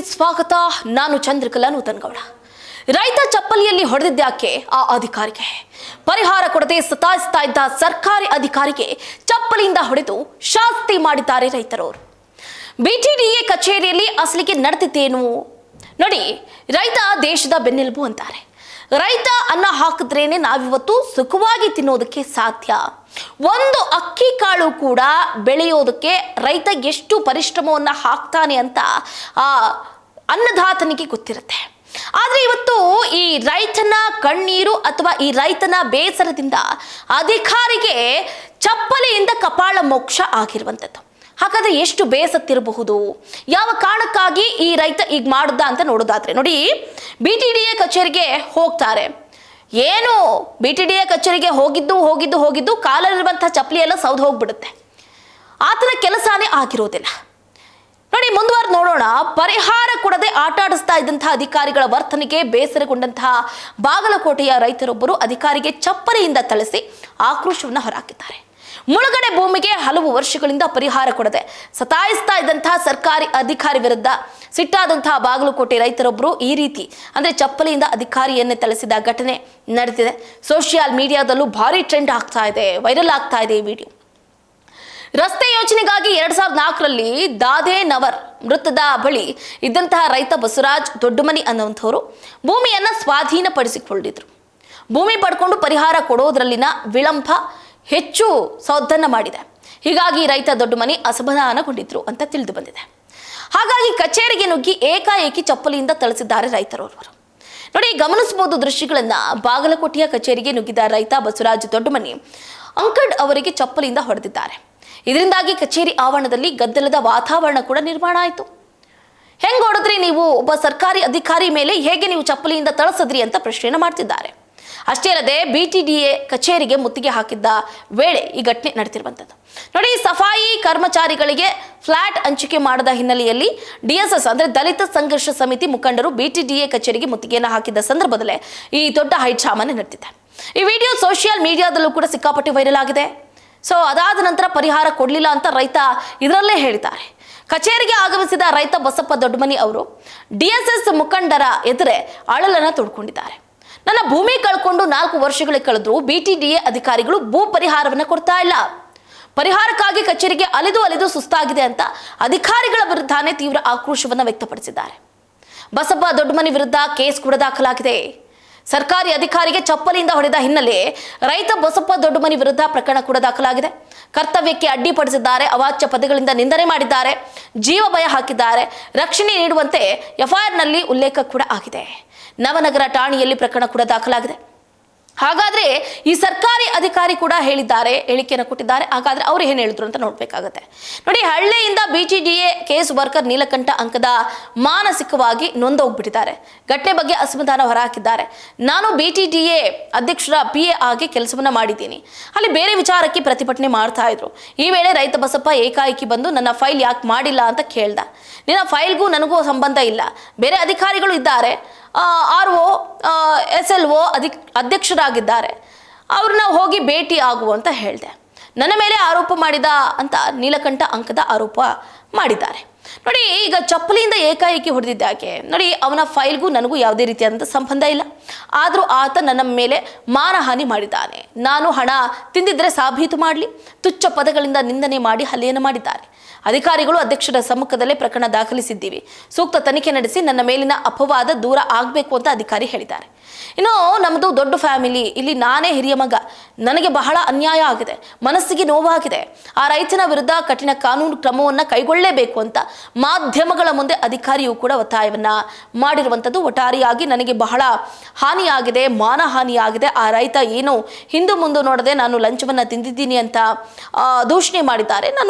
ನ್ಯೂಸ್ಗೆ ಸ್ವಾಗತ. ನಾನು ಚಂದ್ರಕಲಾ ನೂತನಗೌಡ. ರೈತ ಚಪ್ಪಲಿಯಲ್ಲಿ ಹೊಡೆದಿದ್ದ್ಯಾಕೆ ಆ ಅಧಿಕಾರಿಗೆ? ಪರಿಹಾರ ಕೊಡದೆ ಸತಾಯಿಸ್ತಾ ಇದ್ದ ಸರ್ಕಾರಿ ಅಧಿಕಾರಿಗೆ ಚಪ್ಪಲಿಯಿಂದ ಹೊಡೆದು ಶಾಸ್ತಿ ಮಾಡಿದ್ದಾರೆ ರೈತರವರು. ಬಿಟಿಡಿಎ ಕಚೇರಿಯಲ್ಲಿ ಅಸಲಿಗೆ ನಡೆದಿದ್ದೇನು ನೋಡಿ. ರೈತ ದೇಶದ ಬೆನ್ನೆಲುಬು ಅಂತಾರೆ. ರೈತ ಅನ್ನ ಹಾಕಿದ್ರೇನೆ ನಾವಿವತ್ತು ಸುಖವಾಗಿ ತಿನ್ನೋದಕ್ಕೆ ಸಾಧ್ಯ. ಒಂದು ಅಕ್ಕಿ ಕಾಳು ಕೂಡ ಬೆಳೆಯೋದಕ್ಕೆ ರೈತ ಎಷ್ಟು ಪರಿಶ್ರಮವನ್ನ ಹಾಕ್ತಾನೆ ಅಂತ ಆ ಅನ್ನದಾತನಿಗೆ ಗೊತ್ತಿರುತ್ತೆ. ಆದ್ರೆ ಇವತ್ತು ಈ ರೈತನ ಕಣ್ಣೀರು ಅಥವಾ ಈ ರೈತನ ಬೇಸರದಿಂದ ಅಧಿಕಾರಿಗೆ ಚಪ್ಪಲಿಯಿಂದ ಕಪಾಳ ಮೋಕ್ಷ ಆಗಿರುವಂಥದ್ದು. ಹಾಗಾದ್ರೆ ಎಷ್ಟು ಬೇಸತ್ತಿರಬಹುದು? ಯಾವ ಕಾರಣಕ್ಕಾಗಿ ಈ ರೈತ ಈಗ ಮಾಡುದ ಅಂತ ನೋಡೋದಾದ್ರೆ ನೋಡಿ, ಬಿಟಿಡಿಎ ಕಚೇರಿಗೆ ಹೋಗ್ತಾರೆ. ಏನು ಬಿಟಿಡಿಎ ಕಚೇರಿಗೆ ಹೋಗಿದ್ದು ಕಾಲಲ್ಲಿರುವಂತಹ ಚಪ್ಪಲಿ ಎಲ್ಲ ಸೌದು ಹೋಗ್ಬಿಡುತ್ತೆ. ಆತನ ಕೆಲಸನೇ ಆಗಿರೋದಿಲ್ಲ. ನೋಡಿ, ಮುಂದುವರೆದು ನೋಡೋಣ. ಪರಿಹಾರ ಕೊಡದೆ ಆಟ ಆಡಿಸ್ತಾ ಇದ್ದಂತಹ ಅಧಿಕಾರಿಗಳ ವರ್ತನೆಗೆ ಬೇಸರಗೊಂಡಂತಹ ಬಾಗಲಕೋಟೆಯ ರೈತರೊಬ್ಬರು ಅಧಿಕಾರಿಗೆ ಚಪ್ಪಲಿಯಿಂದ ಥಳಿಸಿ ಆಕ್ರೋಶವನ್ನು ಹೊರಹಾಕಿದ್ದಾರೆ. ಮುಳುಗಡೆ ಭೂಮಿಗೆ ಹಲವು ವರ್ಷಗಳಿಂದ ಪರಿಹಾರ ಕೊಡದೆ ಸತಾಯಿಸ್ತಾ ಇದ್ದಂತಹ ಸರ್ಕಾರಿ ಅಧಿಕಾರಿ ವಿರುದ್ಧ ಸಿಟ್ಟಾದಂತಹ ಬಾಗಲಕೋಟೆ ರೈತರೊಬ್ಬರು ಈ ರೀತಿ ಅಂದ್ರೆ ಚಪ್ಪಲಿಯಿಂದ ಅಧಿಕಾರಿಯನ್ನೇ ಥಳಿಸಿದ ಘಟನೆ ನಡೆದಿದೆ. ಸೋಷಿಯಲ್ ಮೀಡಿಯಾದಲ್ಲೂ ಭಾರಿ ಟ್ರೆಂಡ್ ಆಗ್ತಾ ಇದೆ, ವೈರಲ್ ಆಗ್ತಾ ಇದೆ ಈ ವಿಡಿಯೋ. ರಸ್ತೆ ಯೋಜನೆಗಾಗಿ 2004ರಲ್ಲಿ ದಾದೇನವರ್ ವೃತ್ತದ ಬಳಿ ಇದ್ದಂತಹ ರೈತ ಬಸವರಾಜ್ ದೊಡ್ಡಮನಿ ಅನ್ನುವಂಥವರು ಭೂಮಿಯನ್ನ ಸ್ವಾಧೀನಪಡಿಸಿಕೊಂಡಿದ್ರು. ಭೂಮಿ ಪಡ್ಕೊಂಡು ಪರಿಹಾರ ಕೊಡೋದ್ರಲ್ಲಿನ ವಿಳಂಬ ಹೆಚ್ಚು ಸೌದ್ದನ್ನ ಮಾಡಿದೆ. ಹೀಗಾಗಿ ರೈತ ದೊಡ್ಡಮನಿ ಅಸಮಾಧಾನಗೊಂಡಿದ್ರು ಅಂತ ತಿಳಿದು ಬಂದಿದೆ. ಹಾಗಾಗಿ ಕಚೇರಿಗೆ ನುಗ್ಗಿ ಏಕಾಏಕಿ ಚಪ್ಪಲಿಯಿಂದ ಥಳಿಸಿದ್ದಾರೆ ರೈತರೋರ್ವರು. ನೋಡಿ, ಗಮನಿಸಬಹುದು ದೃಶ್ಯಗಳನ್ನ. ಬಾಗಲಕೋಟೆಯ ಕಚೇರಿಗೆ ನುಗ್ಗಿದ ರೈತ ಬಸವರಾಜ್ ದೊಡ್ಡಮನಿ ಅಂಕಡ್ ಅವರಿಗೆ ಚಪ್ಪಲಿಯಿಂದ ಹೊಡೆದಿದ್ದಾರೆ. ಇದರಿಂದಾಗಿ ಕಚೇರಿ ಆವರಣದಲ್ಲಿ ಗದ್ದಲದ ವಾತಾವರಣ ಕೂಡ ನಿರ್ಮಾಣ ಆಯಿತು. ಹೆಂಗ್ ಹೊಡೆದ್ರಿ ನೀವು? ಒಬ್ಬ ಸರ್ಕಾರಿ ಅಧಿಕಾರಿ ಮೇಲೆ ಹೇಗೆ ನೀವು ಚಪ್ಪಲಿಯಿಂದ ಥಳಿಸಿದ್ರಿ ಅಂತ ಪ್ರಶ್ನೆಯನ್ನು ಮಾಡ್ತಿದ್ದಾರೆ. ಅಷ್ಟೇ ಅಲ್ಲದೆ ಬಿಟಿಡಿಎ ಕಚೇರಿಗೆ ಮುತ್ತಿಗೆ ಹಾಕಿದ್ದ ವೇಳೆ ಈ ಘಟನೆ ನಡೆದಿರುವಂಥದ್ದು. ನೋಡಿ, ಸಫಾಯಿ ಕರ್ಮಚಾರಿಗಳಿಗೆ ಫ್ಲಾಟ್ ಹಂಚಿಕೆ ಮಾಡದ ಹಿನ್ನೆಲೆಯಲ್ಲಿ ಡಿಎಸ್ಎಸ್ ಅಂದ್ರೆ ದಲಿತ ಸಂಘರ್ಷ ಸಮಿತಿ ಮುಖಂಡರು ಬಿಟಿಡಿಎ ಕಚೇರಿಗೆ ಮುತ್ತಿಗೆಯನ್ನು ಹಾಕಿದ್ದ ಸಂದರ್ಭದಲ್ಲೇ ಈ ದೊಡ್ಡ ಹೈಡ್ರಾಮನೆ ನಡೆದಿದೆ. ಈ ವಿಡಿಯೋ ಸೋಷಿಯಲ್ ಮೀಡಿಯಾದಲ್ಲೂ ಕೂಡ ಸಿಕ್ಕಾಪಟ್ಟೆ ವೈರಲ್ ಆಗಿದೆ. ಸೊ ಅದಾದ ನಂತರ ಪರಿಹಾರ ಕೊಡಲಿಲ್ಲ ಅಂತ ರೈತ ಇದರಲ್ಲೇ ಹೇಳಿದ್ದಾರೆ. ಕಚೇರಿಗೆ ಆಗಮಿಸಿದ ರೈತ ಬಸಪ್ಪ ದೊಡ್ಡಮನಿ ಅವರು ಡಿಎಸ್ಎಸ್ ಮುಖಂಡರ ಎದುರೇ ಅಳಲನ್ನ ತೋಡ್ಕೊಂಡಿದ್ದಾರೆ. ನನ್ನ ಭೂಮಿ ಕಳ್ಕೊಂಡು 4 ವರ್ಷಗಳೇ ಕಳೆದ್ರು ಬಿಟಿಡಿಎ ಅಧಿಕಾರಿಗಳು ಭೂ ಪರಿಹಾರವನ್ನು ಕೊಡ್ತಾ ಇಲ್ಲ. ಪರಿಹಾರಕ್ಕಾಗಿ ಕಚೇರಿಗೆ ಅಲಿದು ಸುಸ್ತಾಗಿದೆ ಅಂತ ಅಧಿಕಾರಿಗಳ ವಿರುದ್ಧನೇ ತೀವ್ರ ಆಕ್ರೋಶವನ್ನು ವ್ಯಕ್ತಪಡಿಸಿದ್ದಾರೆ. ಬಸಪ್ಪ ದೊಡ್ಡಮನಿ ವಿರುದ್ಧ ಕೇಸ್ ಕೂಡ ದಾಖಲಾಗಿದೆ. ಸರ್ಕಾರಿ ಅಧಿಕಾರಿಗೆ ಚಪ್ಪಲಿಯಿಂದ ಹೊಡೆದ ಹಿನ್ನೆಲೆ ರೈತ ಬಸಪ್ಪ ದೊಡ್ಡಮನಿ ವಿರುದ್ಧ ಪ್ರಕರಣ ಕೂಡ ದಾಖಲಾಗಿದೆ. ಕರ್ತವ್ಯಕ್ಕೆ ಅಡ್ಡಿಪಡಿಸಿದ್ದಾರೆ, ಅವಾಚ್ಯ ಪದಗಳಿಂದ ನಿಂದನೆ ಮಾಡಿದ್ದಾರೆ, ಜೀವ ಭಯ ಹಾಕಿದ್ದಾರೆ, ರಕ್ಷಣೆ ನೀಡುವಂತೆ ಎಫ್ಐಆರ್ನಲ್ಲಿ ಉಲ್ಲೇಖ ಕೂಡ ಆಗಿದೆ. ನವನಗರ ಠಾಣೆಯಲ್ಲಿ ಪ್ರಕರಣ ಕೂಡ ದಾಖಲಾಗಿದೆ. ಹಾಗಾದ್ರೆ ಈ ಸರ್ಕಾರಿ ಅಧಿಕಾರಿ ಕೂಡ ಹೇಳಿದ್ದಾರೆ, ಹೇಳಿಕೆಯನ್ನು ಕೊಟ್ಟಿದ್ದಾರೆ. ಹಾಗಾದ್ರೆ ಅವ್ರು ಏನು ಹೇಳಿದ್ರು ಅಂತ ನೋಡ್ಬೇಕಾಗತ್ತೆ. ನೋಡಿ, ಹಳ್ಳಿಯಿಂದ ಬಿಟಿಡಿಎ ಕೇಸ್ ವರ್ಕರ್ ನೀಲಕಂಠ ಅಂಕದ ಮಾನಸಿಕವಾಗಿ ನೊಂದೋಗ್ಬಿಟ್ಟಿದ್ದಾರೆ. ಘಟನೆ ಬಗ್ಗೆ ಅಸಮಾಧಾನ ಹೊರಹಾಕಿದ್ದಾರೆ. ನಾನು ಬಿಟಿಡಿಎ ಅಧ್ಯಕ್ಷರ PA ಆಗಿ ಕೆಲಸವನ್ನ ಮಾಡಿದ್ದೀನಿ. ಅಲ್ಲಿ ಬೇರೆ ವಿಚಾರಕ್ಕೆ ಪ್ರತಿಭಟನೆ ಮಾಡ್ತಾ ಇದ್ರು. ಈ ವೇಳೆ ರೈತ ಬಸಪ್ಪ ಏಕಾಏಕಿ ಬಂದು ನನ್ನ ಫೈಲ್ ಯಾಕೆ ಮಾಡಿಲ್ಲ ಅಂತ ಕೇಳ್ದ. ನಿನ್ನ ಫೈಲ್ಗೂ ನನಗೂ ಸಂಬಂಧ ಇಲ್ಲ, ಬೇರೆ ಅಧಿಕಾರಿಗಳು ಇದ್ದಾರೆ, RO SLO ಅಧ್ಯಕ್ಷರಾಗಿದ್ದಾರೆ, ಅವ್ರನ್ನ ಹೋಗಿ ಭೇಟಿ ಆಗು ಅಂತ ಹೇಳಿದೆ. ನನ್ನ ಮೇಲೆ ಆರೋಪ ಮಾಡಿದ ಅಂತ ನೀಲಕಂಠ ಅಂಕದ ಆರೋಪ ಮಾಡಿದ್ದಾರೆ. ನೋಡಿ, ಈಗ ಚಪ್ಪಲಿಯಿಂದ ಏಕಾಏಕಿ ಹೊಡೆದಿದ್ದಾಕೆ ನೋಡಿ, ಅವನ ಫೈಲ್ಗೂ ನನಗೂ ಯಾವುದೇ ರೀತಿಯಾದಂಥ ಸಂಬಂಧ ಇಲ್ಲ. ಆದರೂ ಆತ ನನ್ನ ಮೇಲೆ ಮಾನಹಾನಿ ಮಾಡಿದ್ದಾನೆ. ನಾನು ಹಣ ತಿಂದಿದ್ರೆ ಸಾಬೀತು ಮಾಡಲಿ, ತುಚ್ಛ ಪದಗಳಿಂದ ನಿಂದನೆ ಮಾಡಿ ಹಲ್ಲೆಯನ್ನು ಮಾಡಿದ್ದಾರೆ. ಅಧಿಕಾರಿಗಳು ಅಧ್ಯಕ್ಷರ ಸಮ್ಮುಖದಲ್ಲೇ ಪ್ರಕರಣ ದಾಖಲಿಸಿದ್ದೀವಿ. ಸೂಕ್ತ ತನಿಖೆ ನಡೆಸಿ ನನ್ನ ಮೇಲಿನ ಅಪವಾದ ದೂರ ಆಗಬೇಕು ಅಂತ ಅಧಿಕಾರಿ ಹೇಳಿದ್ದಾರೆ. ಇನ್ನು ನಮ್ಮದು ದೊಡ್ಡ ಫ್ಯಾಮಿಲಿ, ಇಲ್ಲಿ ನಾನೇ ಹಿರಿಯ ಮಗ, ನನಗೆ ಬಹಳ ಅನ್ಯಾಯ ಆಗಿದೆ, ಮನಸ್ಸಿಗೆ ನೋವಾಗಿದೆ. ಆ ರೈತನ ವಿರುದ್ಧ ಕಠಿಣ ಕಾನೂನು ಕ್ರಮವನ್ನು ಕೈಗೊಳ್ಳಲೇಬೇಕು ಅಂತ ಮಾಧ್ಯಮಗಳ ಮುಂದೆ ಅಧಿಕಾರಿಯು ಕೂಡ ಒತ್ತಾಯವನ್ನ ಮಾಡಿರುವಂಥದ್ದು. ಒಟ್ಟಾರೆಯಾಗಿ ನನಗೆ ಬಹಳ ಹಾನಿಯಾಗಿದೆ, ಮಾನಹಾನಿಯಾಗಿದೆ. ಆ ರೈತ ಏನು ಹಿಂದು ಮುಂದೆ ನೋಡದೆ ನಾನು ಲಂಚವನ್ನ ತಿಂದಿದ್ದೀನಿ ಅಂತ ದೂಷಣೆ ಮಾಡಿದ್ದಾರೆ.